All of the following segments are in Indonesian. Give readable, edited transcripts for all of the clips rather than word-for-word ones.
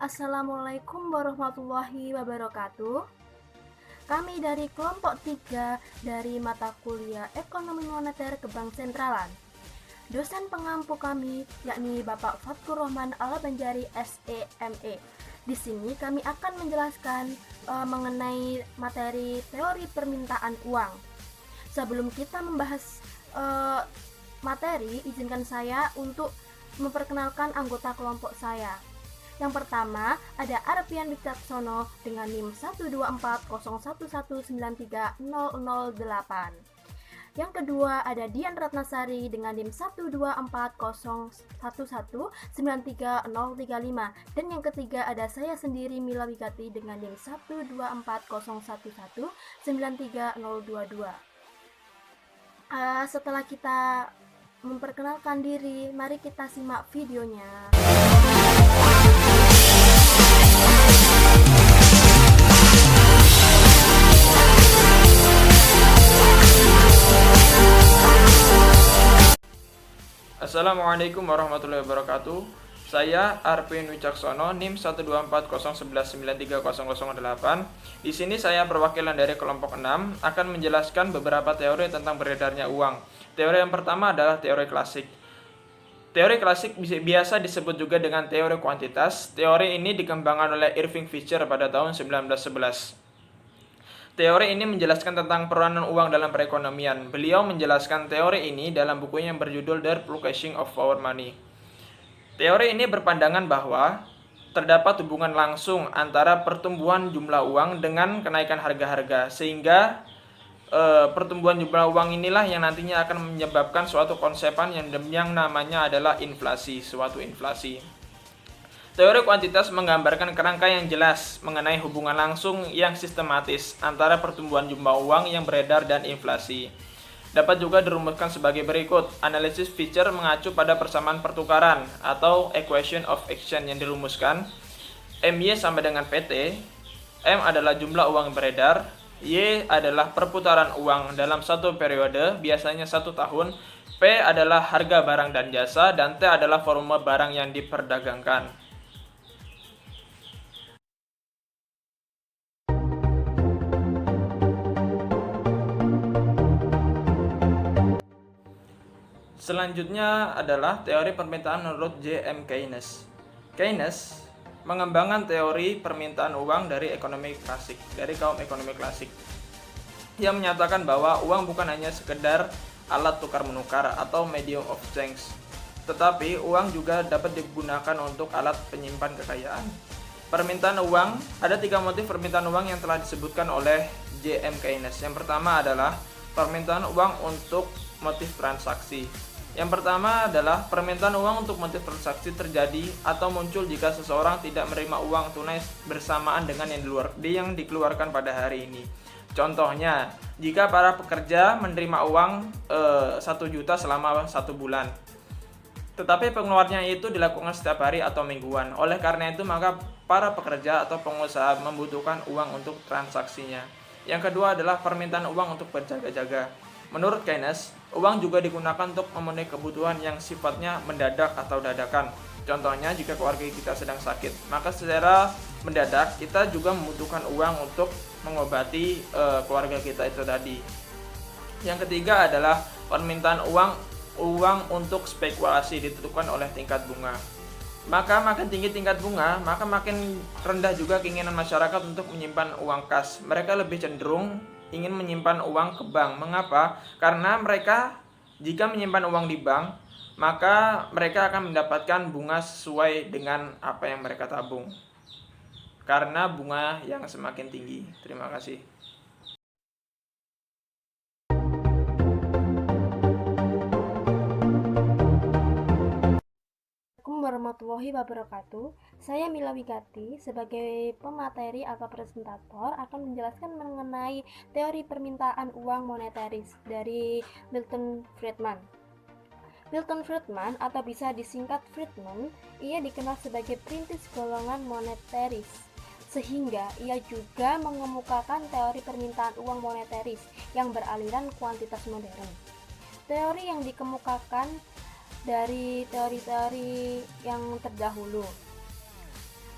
Assalamualaikum warahmatullahi wabarakatuh. Kami dari kelompok 3 dari mata kuliah Ekonomi Moneter Kebang Sentralan. Dosen pengampu kami yakni Bapak Fatkur Rahman Al-Banjari SEME. Di sini kami akan menjelaskan mengenai materi teori permintaan uang. Sebelum kita membahas materi, izinkan saya untuk memperkenalkan anggota kelompok saya. Yang pertama ada Arpian Wicaksono dengan NIM 12401193008. Yang kedua ada Dian Ratnasari dengan NIM 12401193035. Dan yang ketiga ada saya sendiri Mila Wigati dengan NIM 12401193022. Setelah kita memperkenalkan diri, mari kita simak videonya. Assalamualaikum warahmatullahi wabarakatuh. Saya Arpian Wicaksono, NIM 12401193008. Di sini saya perwakilan dari kelompok 6 akan menjelaskan beberapa teori tentang beredarnya uang. Teori yang pertama adalah teori klasik. Teori klasik biasa disebut juga dengan teori kuantitas. Teori ini dikembangkan oleh Irving Fisher pada tahun 1911. Teori ini menjelaskan tentang peranan uang dalam perekonomian. Beliau menjelaskan teori ini dalam bukunya yang berjudul The Fluctuation of Our Money. Teori ini berpandangan bahwa terdapat hubungan langsung antara pertumbuhan jumlah uang dengan kenaikan harga-harga, sehingga pertumbuhan jumlah uang inilah yang nantinya akan menyebabkan suatu konsepan yang namanya adalah inflasi, suatu inflasi. Teori kuantitas menggambarkan kerangka yang jelas mengenai hubungan langsung yang sistematis antara pertumbuhan jumlah uang yang beredar dan inflasi. Dapat juga dirumuskan sebagai berikut. Analisis Fisher mengacu pada persamaan pertukaran atau equation of exchange yang dirumuskan. MY sama dengan PT. M adalah jumlah uang yang beredar. Y adalah perputaran uang dalam satu periode, biasanya 1 tahun. P adalah harga barang dan jasa. Dan T adalah volume barang yang diperdagangkan. Selanjutnya adalah teori permintaan menurut J.M. Keynes. Keynes mengembangkan teori permintaan uang dari ekonomi klasik, dari kaum ekonomi klasik, yang menyatakan bahwa uang bukan hanya sekedar alat tukar menukar atau medium of exchange, tetapi uang juga dapat digunakan untuk alat penyimpan kekayaan. Permintaan uang, ada 3 motif permintaan uang yang telah disebutkan oleh J.M. Keynes. Yang pertama adalah permintaan uang untuk motif transaksi. Yang pertama adalah permintaan uang untuk motif transaksi terjadi atau muncul jika seseorang tidak menerima uang tunai bersamaan dengan yang dikeluarkan pada hari ini. Contohnya, jika para pekerja menerima uang 1 juta selama 1 bulan, tetapi pengeluarannya itu dilakukan setiap hari atau mingguan. Oleh karena itu, maka para pekerja atau pengusaha membutuhkan uang untuk transaksinya. Yang kedua adalah permintaan uang untuk berjaga-jaga. Menurut Keynes, uang juga digunakan untuk memenuhi kebutuhan yang sifatnya mendadak atau dadakan. Contohnya, jika keluarga kita sedang sakit, maka secara mendadak kita juga membutuhkan uang untuk mengobati keluarga kita itu tadi. Yang ketiga adalah permintaan uang untuk spekulasi ditentukan oleh tingkat bunga. Maka makin tinggi tingkat bunga, maka makin rendah juga keinginan masyarakat untuk menyimpan uang kas. Mereka lebih cenderung ingin menyimpan uang ke bank. Mengapa? Karena mereka jika menyimpan uang di bank, maka mereka akan mendapatkan bunga sesuai dengan apa yang mereka tabung. Karena bunga yang semakin tinggi. Terima kasih. Assalamualaikum warahmatullahi wabarakatuh. Saya Mila Wigati sebagai pemateri atau presentator akan menjelaskan mengenai teori permintaan uang moneteris dari Milton Friedman. Milton Friedman atau bisa disingkat Friedman, ia dikenal sebagai perintis golongan moneteris, sehingga ia juga mengemukakan teori permintaan uang moneteris yang beraliran kuantitas modern. Teori yang dikemukakan dari teori-teori yang terdahulu.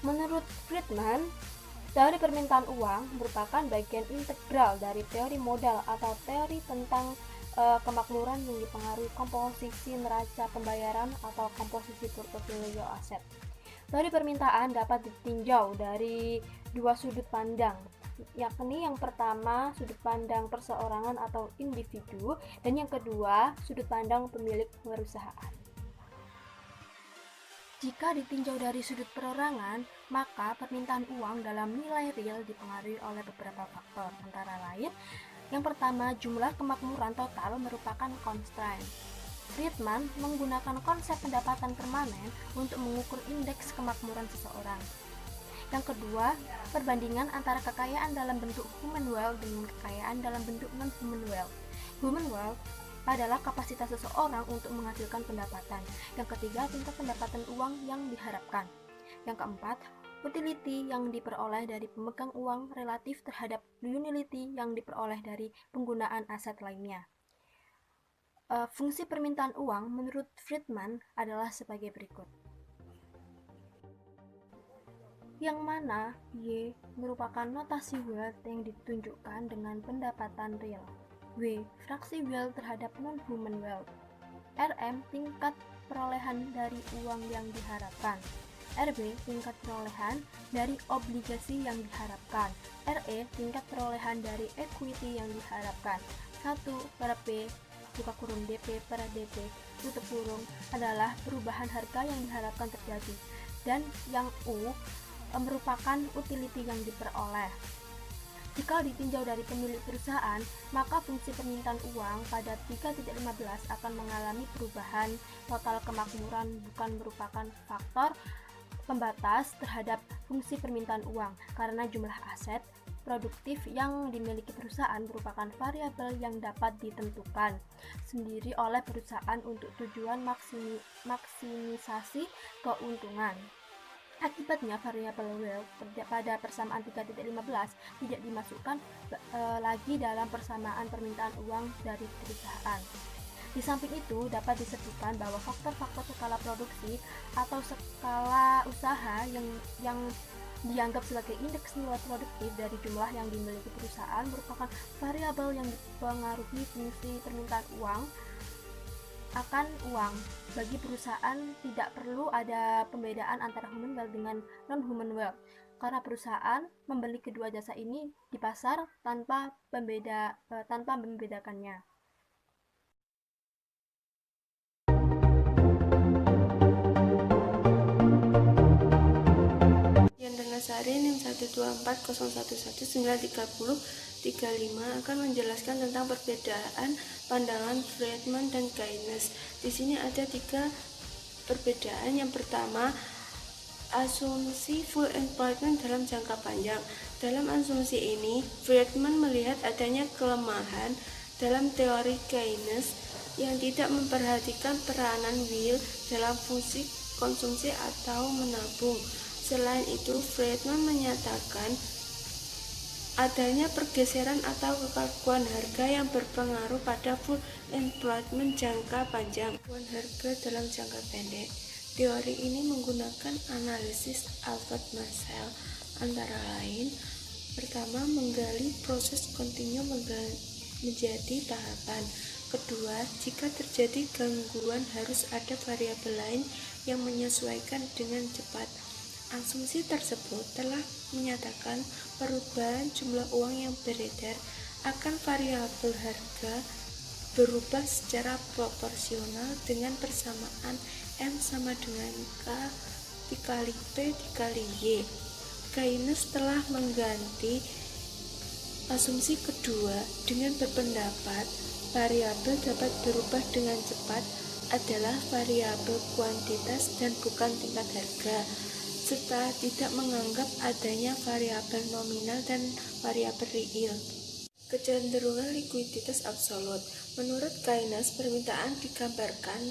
Menurut Friedman, teori permintaan uang merupakan bagian integral dari teori modal atau teori tentang kemakmuran yang dipengaruhi komposisi neraca pembayaran atau komposisi portofolio aset. Teori permintaan dapat ditinjau dari dua sudut pandang, yakni yang pertama sudut pandang perseorangan atau individu, dan yang kedua sudut pandang pemilik perusahaan. Jika ditinjau dari sudut perorangan, maka permintaan uang dalam nilai real dipengaruhi oleh beberapa faktor, antara lain yang pertama, jumlah kemakmuran total merupakan constraint. Friedman menggunakan konsep pendapatan permanen untuk mengukur indeks kemakmuran seseorang. Yang kedua, perbandingan antara kekayaan dalam bentuk human wealth dengan kekayaan dalam bentuk non-human wealth. Human wealth adalah kapasitas seseorang untuk menghasilkan pendapatan. Yang ketiga, tingkat pendapatan uang yang diharapkan. Yang keempat, utility yang diperoleh dari pemegang uang relatif terhadap utility yang diperoleh dari penggunaan aset lainnya. Fungsi permintaan uang menurut Friedman adalah sebagai berikut. Yang mana Y merupakan notasi wealth yang ditunjukkan dengan pendapatan real. W, fraksi wealth terhadap non-human wealth. RM, tingkat perolehan dari uang yang diharapkan. RB, tingkat perolehan dari obligasi yang diharapkan. RE, tingkat perolehan dari equity yang diharapkan. 1 per P, buka kurung DP per DP, tutup kurung, adalah perubahan harga yang diharapkan terjadi. Dan yang U merupakan utility yang diperoleh. Jika ditinjau dari pemilik perusahaan, maka fungsi permintaan uang pada 3.15 akan mengalami perubahan. Total kemakmuran bukan merupakan faktor pembatas terhadap fungsi permintaan uang, karena jumlah aset produktif yang dimiliki perusahaan merupakan variabel yang dapat ditentukan sendiri oleh perusahaan untuk tujuan maksimisasi keuntungan. Akibatnya, variabel wealth pada persamaan 3.15 tidak dimasukkan lagi dalam persamaan permintaan uang dari perusahaan. Di samping itu, dapat disebutkan bahwa faktor-faktor skala produksi atau skala usaha yang dianggap sebagai indeks nilai produktif dari jumlah yang dimiliki perusahaan merupakan variabel yang dipengaruhi fungsi permintaan uang akan uang. Bagi perusahaan tidak perlu ada pembedaan antara human wealth dengan non-human wealth, karena perusahaan membeli kedua jasa ini di pasar tanpa membedakannya. Sari NIM 12401193035 akan menjelaskan tentang perbedaan pandangan Friedman dan Keynes. Di sini ada 3 perbedaan. Yang pertama, asumsi full employment dalam jangka panjang. Dalam asumsi ini, Friedman melihat adanya kelemahan dalam teori Keynes yang tidak memperhatikan peranan will dalam fungsi konsumsi atau menabung. Selain itu, Friedman menyatakan adanya pergeseran atau kekakuan harga yang berpengaruh pada full employment jangka panjang. Kekakuan harga dalam jangka pendek. Teori ini menggunakan analisis Albert Marcel, antara lain, pertama, menggali proses kontinu menjadi tahapan. Kedua, jika terjadi gangguan harus ada variabel lain yang menyesuaikan dengan cepat. Asumsi tersebut telah menyatakan perubahan jumlah uang yang beredar akan variabel harga berubah secara proporsional dengan persamaan M sama dengan K dikali P dikali Y. Keynes telah mengganti asumsi kedua dengan berpendapat variabel dapat berubah dengan cepat adalah variabel kuantitas dan bukan tingkat harga, serta tidak menganggap adanya variabel nominal dan variabel real. Kecenderungan likuiditas absolut. Menurut Keynes, permintaan digambarkan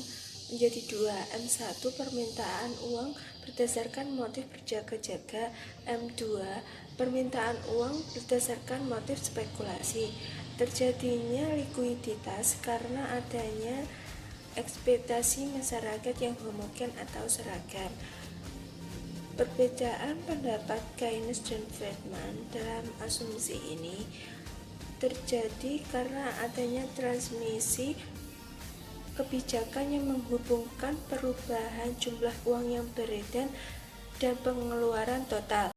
menjadi 2. M1 permintaan uang berdasarkan motif berjaga-jaga. M2 permintaan uang berdasarkan motif spekulasi. Terjadinya likuiditas karena adanya ekspektasi masyarakat yang homogen atau seragam. Perbedaan pendapat Keynes dan Friedman dalam asumsi ini terjadi karena adanya transmisi kebijakan yang menghubungkan perubahan jumlah uang yang beredar dan pengeluaran total.